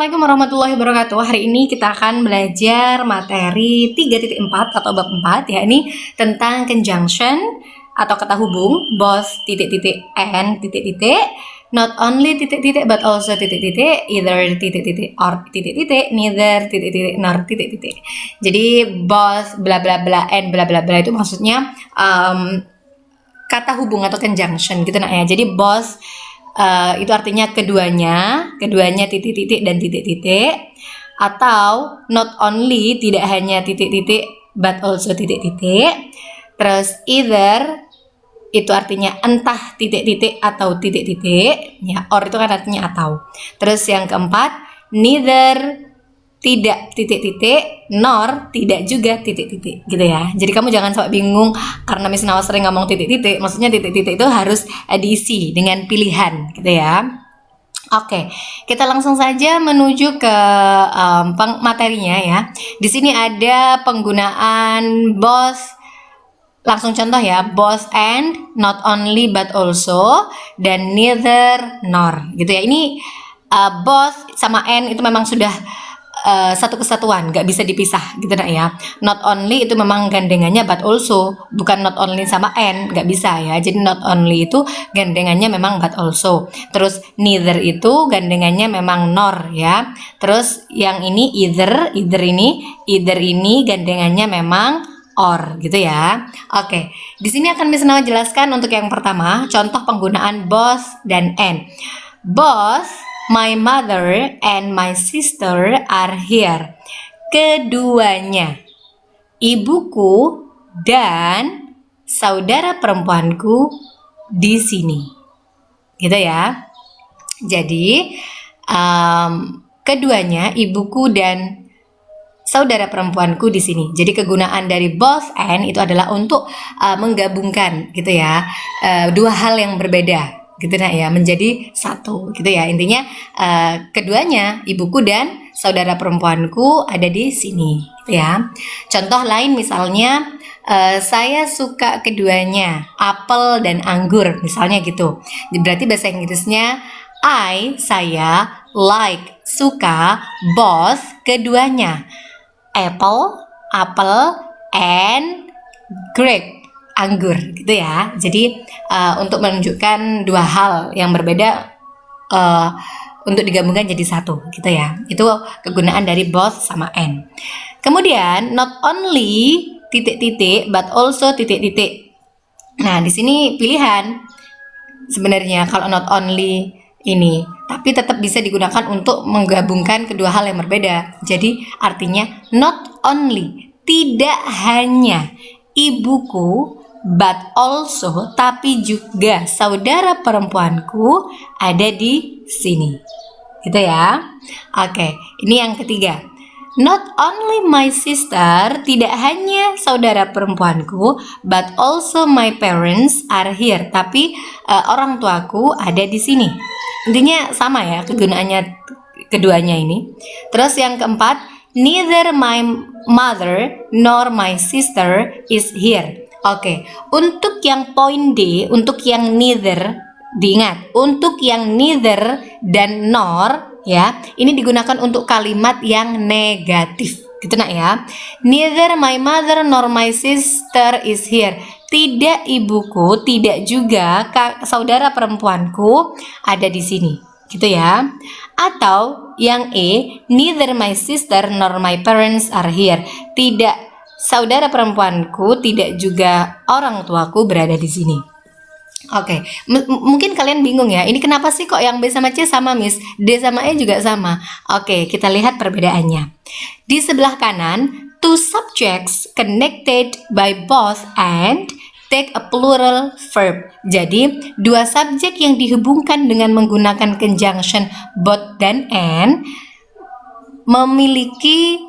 Assalamualaikum warahmatullahi wabarakatuh. Hari ini kita akan belajar materi 3.4 atau bab 4 ya. Ini tentang conjunction atau kata hubung, both titik-titik and titik-titik, not only titik-titik but also titik-titik, either titik-titik or titik-titik, neither titik-titik nor titik-titik. Jadi both bla bla bla and bla bla bla itu maksudnya kata hubung atau conjunction gitu ya. Jadi both itu artinya keduanya titik-titik dan titik-titik, atau not only tidak hanya titik-titik but also titik-titik. Terus either itu artinya entah titik-titik atau titik-titik ya, or itu kan artinya atau. Terus yang keempat, neither tidak titik-titik, nor tidak juga titik-titik gitu ya. Jadi kamu jangan sampai bingung karena Miss Nawa sering ngomong titik-titik, maksudnya titik-titik itu harus diisi dengan pilihan gitu ya. Oke, kita langsung saja menuju ke materinya ya. Di sini ada penggunaan both, langsung contoh ya, both and, not only but also, dan neither nor gitu ya. Ini both sama and itu memang sudah satu kesatuan, nggak bisa dipisah gitu nak ya. Not only itu memang gandengannya but also, bukan not only sama and, nggak bisa ya. Jadi not only itu gandengannya memang but also. Terus neither itu gandengannya memang nor ya. Terus yang ini either ini gandengannya memang or gitu ya. Oke, di sini akan Miss Nawa jelaskan untuk yang pertama, contoh penggunaan both dan and. Both my mother and my sister are here. Keduanya, ibuku dan saudara perempuanku di sini. Gitu ya. Jadi keduanya, ibuku dan saudara perempuanku di sini. Jadi kegunaan dari both and itu adalah untuk menggabungkan gitu ya, dua hal yang berbeda gitu nah ya, menjadi satu gitu ya. Intinya keduanya, ibuku dan saudara perempuanku ada di sini gitu ya. Contoh lain misalnya, saya suka keduanya, apel dan anggur misalnya gitu. Berarti bahasa Inggrisnya saya like, suka both, keduanya, apple and grape, anggur gitu ya. Jadi untuk menunjukkan dua hal yang berbeda untuk digabungkan jadi satu gitu ya. Itu kegunaan dari both sama and. Kemudian not only titik-titik but also titik-titik. Nah, di sini pilihan sebenarnya kalau not only ini, tapi tetap bisa digunakan untuk menggabungkan kedua hal yang berbeda. Jadi artinya not only, tidak hanya ibuku, but also, tapi juga saudara perempuanku ada di sini. Gitu ya. Oke, ini yang ketiga. Not only my sister, tidak hanya saudara perempuanku, but also my parents are here. Tapi orang tuaku ada di sini. Intinya sama ya kegunaannya keduanya ini. Terus yang keempat, neither my mother nor my sister is here. Oke, untuk yang poin D, untuk yang neither, diingat, untuk yang neither dan nor ya, ini digunakan untuk kalimat yang negatif gitu nak ya. Neither my mother nor my sister is here. Tidak ibuku, tidak juga saudara perempuanku ada di sini gitu ya. Atau yang E, neither my sister nor my parents are here. Tidak saudara perempuanku, tidak juga orang tuaku berada di sini. Oke, mungkin kalian bingung ya, ini kenapa sih kok yang B sama C sama Miss, D sama E juga sama? Oke, kita lihat perbedaannya. Di sebelah kanan, two subjects connected by both and take a plural verb. Jadi, dua subjek yang dihubungkan dengan menggunakan conjunction both dan and memiliki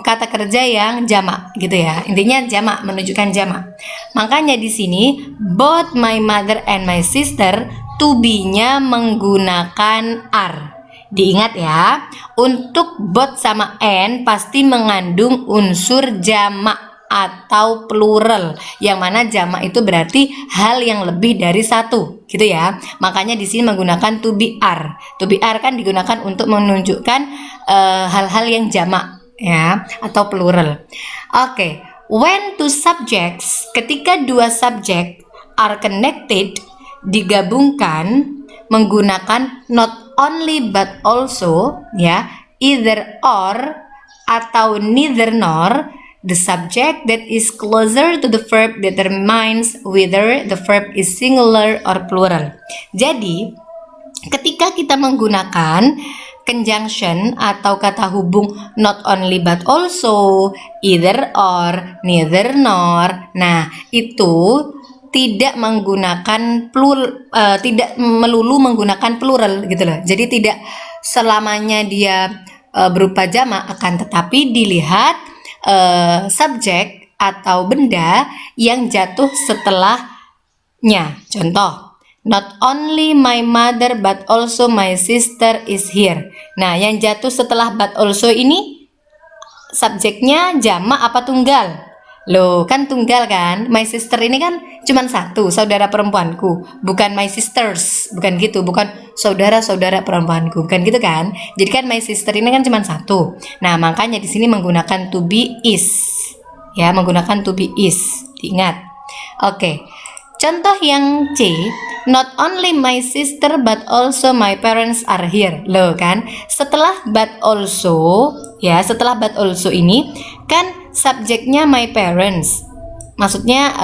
kata kerja yang jamak gitu ya. Intinya jamak, menunjukkan jamak. Makanya di sini both my mother and my sister, to be-nya menggunakan are. Diingat ya, untuk both sama and pasti mengandung unsur jamak atau plural, yang mana jamak itu berarti hal yang lebih dari satu, gitu ya. Makanya di sini menggunakan to be are. To be are kan digunakan untuk menunjukkan hal-hal yang jamak, ya, atau plural. Oke, when two subjects, ketika dua subjek are connected, digabungkan menggunakan not only but also, ya, either or atau neither nor, the subject that is closer to the verb determines whether the verb is singular or plural. Jadi, ketika kita menggunakan conjunction atau kata hubung not only but also, either or, neither nor, nah itu tidak menggunakan tidak melulu menggunakan plural gitu loh. Jadi tidak selamanya dia berupa jamak, akan tetapi dilihat subjek atau benda yang jatuh setelahnya. Contoh, not only my mother but also my sister is here. Nah, yang jatuh setelah but also ini subjeknya jamak apa tunggal? Loh, kan tunggal kan? My sister ini kan cuman satu, saudara perempuanku, bukan my sisters, bukan gitu, bukan saudara-saudara perempuanku, bukan gitu kan? Jadi kan my sister ini kan cuman satu. Nah, makanya di sini menggunakan to be is. Ya, menggunakan to be is. Diingat. Oke. Contoh yang C, not only my sister but also my parents are here. Loh kan? Setelah but also, ya, setelah but also ini kan subjeknya my parents. Maksudnya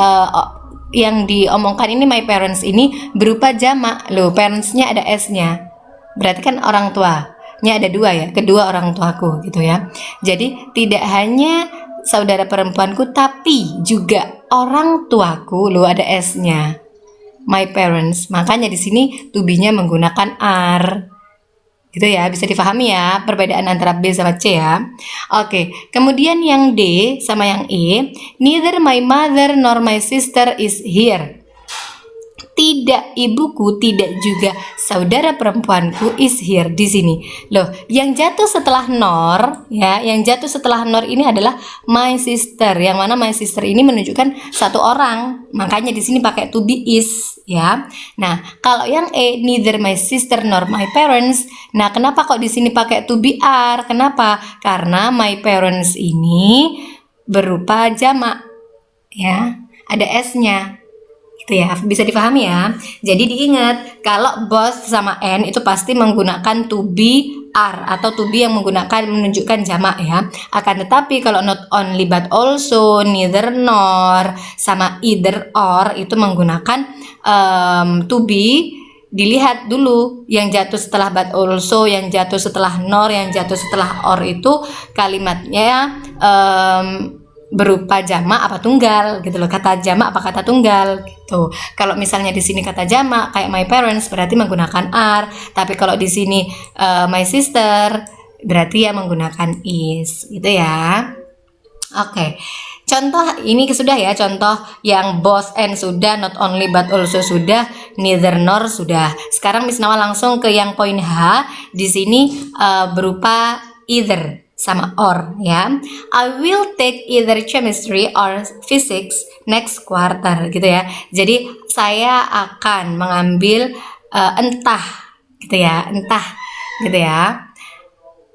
yang diomongkan ini my parents ini berupa jamak. Loh, parentsnya ada s-nya. Berarti kan orang tuanya ada dua ya, kedua orang tuaku gitu ya. Jadi tidak hanya saudara perempuanku tapi juga orang tuaku, loh ada s-nya. My parents. Makanya di sini to be-nya menggunakan are. Gitu ya, bisa difahami ya perbedaan antara B sama C ya. Oke, kemudian yang D sama yang E, neither my mother nor my sister is here. Tidak ibuku, tidak juga saudara perempuanku is here di sini. Loh, yang jatuh setelah nor, ya, yang jatuh setelah nor ini adalah my sister. Yang mana my sister ini menunjukkan satu orang. Makanya di sini pakai to be is, ya. Nah, kalau yang E, neither my sister nor my parents. Nah, kenapa kok di sini pakai to be are? Kenapa? Karena my parents ini berupa jamak, ya. Ada s-nya. Gitu ya, bisa dipahami ya. Jadi diingat kalau both sama and itu pasti menggunakan to be are atau to be yang menggunakan menunjukkan jamak ya. Akan tetapi kalau not only but also, neither nor sama either or itu menggunakan to be. Dilihat dulu yang jatuh setelah but also, yang jatuh setelah nor, yang jatuh setelah or itu kalimatnya berupa jamak apa tunggal gitu loh. Kata jamak apa kata tunggal gitu. Kalau misalnya di sini kata jamak kayak my parents berarti menggunakan are, tapi kalau di sini my sister berarti ya menggunakan is gitu ya. Oke. Contoh ini sudah ya, contoh yang both and sudah, not only but also sudah, neither nor sudah. Sekarang Miss Nawa langsung ke yang poin H. Di sini berupa either sama or ya. I will take either chemistry or physics next quarter gitu ya. Jadi saya akan mengambil entah gitu ya, entah gitu ya.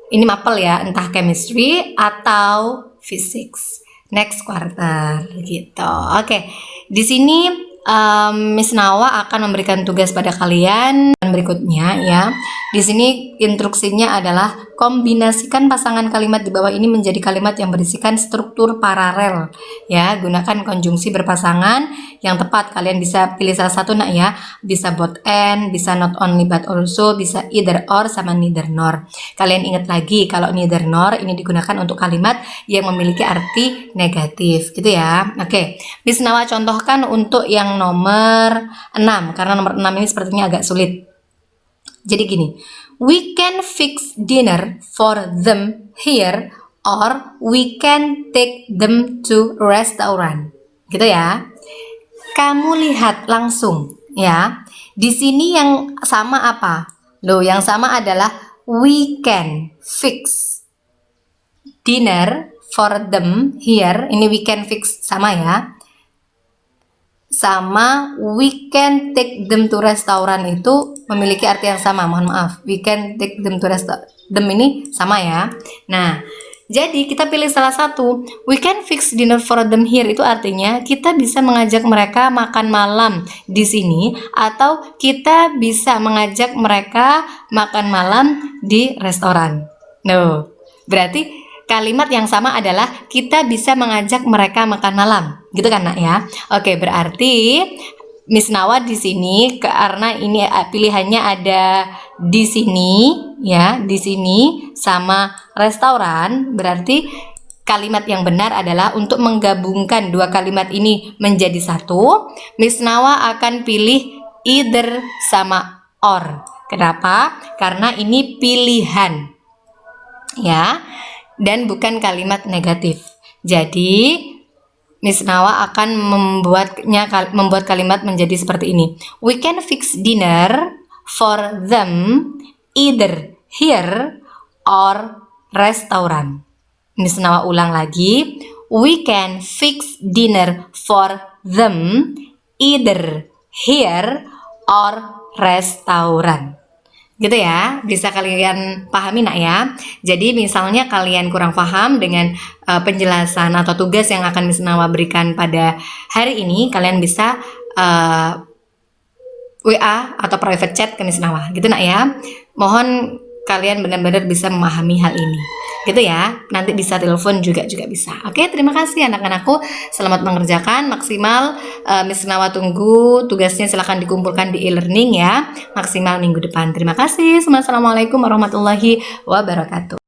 Ini mapel ya, entah chemistry atau physics next quarter gitu. Oke. Di sini Miss Nawa akan memberikan tugas pada kalian berikutnya ya. Di sini instruksinya adalah kombinasikan pasangan kalimat di bawah ini menjadi kalimat yang berisikan struktur paralel ya. Gunakan konjungsi berpasangan yang tepat. Kalian bisa pilih salah satu nak ya. Bisa both and, bisa not only but also, bisa either or sama neither nor. Kalian ingat lagi kalau neither nor ini digunakan untuk kalimat yang memiliki arti negatif gitu ya. Oke. Miss Nawa contohkan untuk yang nomor 6 karena nomor 6 ini sepertinya agak sulit. Jadi gini, we can fix dinner for them here or we can take them to restaurant. Gitu ya. Kamu lihat langsung ya. Di sini yang sama apa? Loh, yang sama adalah we can fix dinner for them here, ini we can fix sama ya, sama we can take them to restaurant itu memiliki arti yang sama. Mohon maaf, we can take them to restaurant, them ini sama ya. Nah, jadi kita pilih salah satu. We can fix dinner for them here itu artinya kita bisa mengajak mereka makan malam di sini, atau kita bisa mengajak mereka makan malam di restoran. No, berarti kalimat yang sama adalah kita bisa mengajak mereka makan malam, gitu kan nak ya? Oke, berarti Miss Nawa di sini karena ini pilihannya ada di sini ya, di sini sama restoran, berarti kalimat yang benar adalah untuk menggabungkan dua kalimat ini menjadi satu. Miss Nawa akan pilih either sama or. Kenapa? Karena ini pilihan ya, dan bukan kalimat negatif. Jadi Miss Nawa akan membuat kalimat menjadi seperti ini. We can fix dinner for them either here or restaurant. Miss Nawa ulang lagi. We can fix dinner for them either here or restaurant. Gitu ya, bisa kalian pahami nak ya. Jadi misalnya kalian kurang paham dengan penjelasan atau tugas yang akan Miss Nawa berikan pada hari ini, kalian bisa WA atau private chat ke Miss Nawa, gitu nak ya. Mohon kalian benar-benar bisa memahami hal ini, gitu ya. Nanti bisa telepon juga bisa. Oke, terima kasih anak-anakku. Selamat mengerjakan maksimal. Miss Nawa tunggu tugasnya, silahkan dikumpulkan di e-learning ya. Maksimal minggu depan. Terima kasih. Assalamualaikum warahmatullahi wabarakatuh.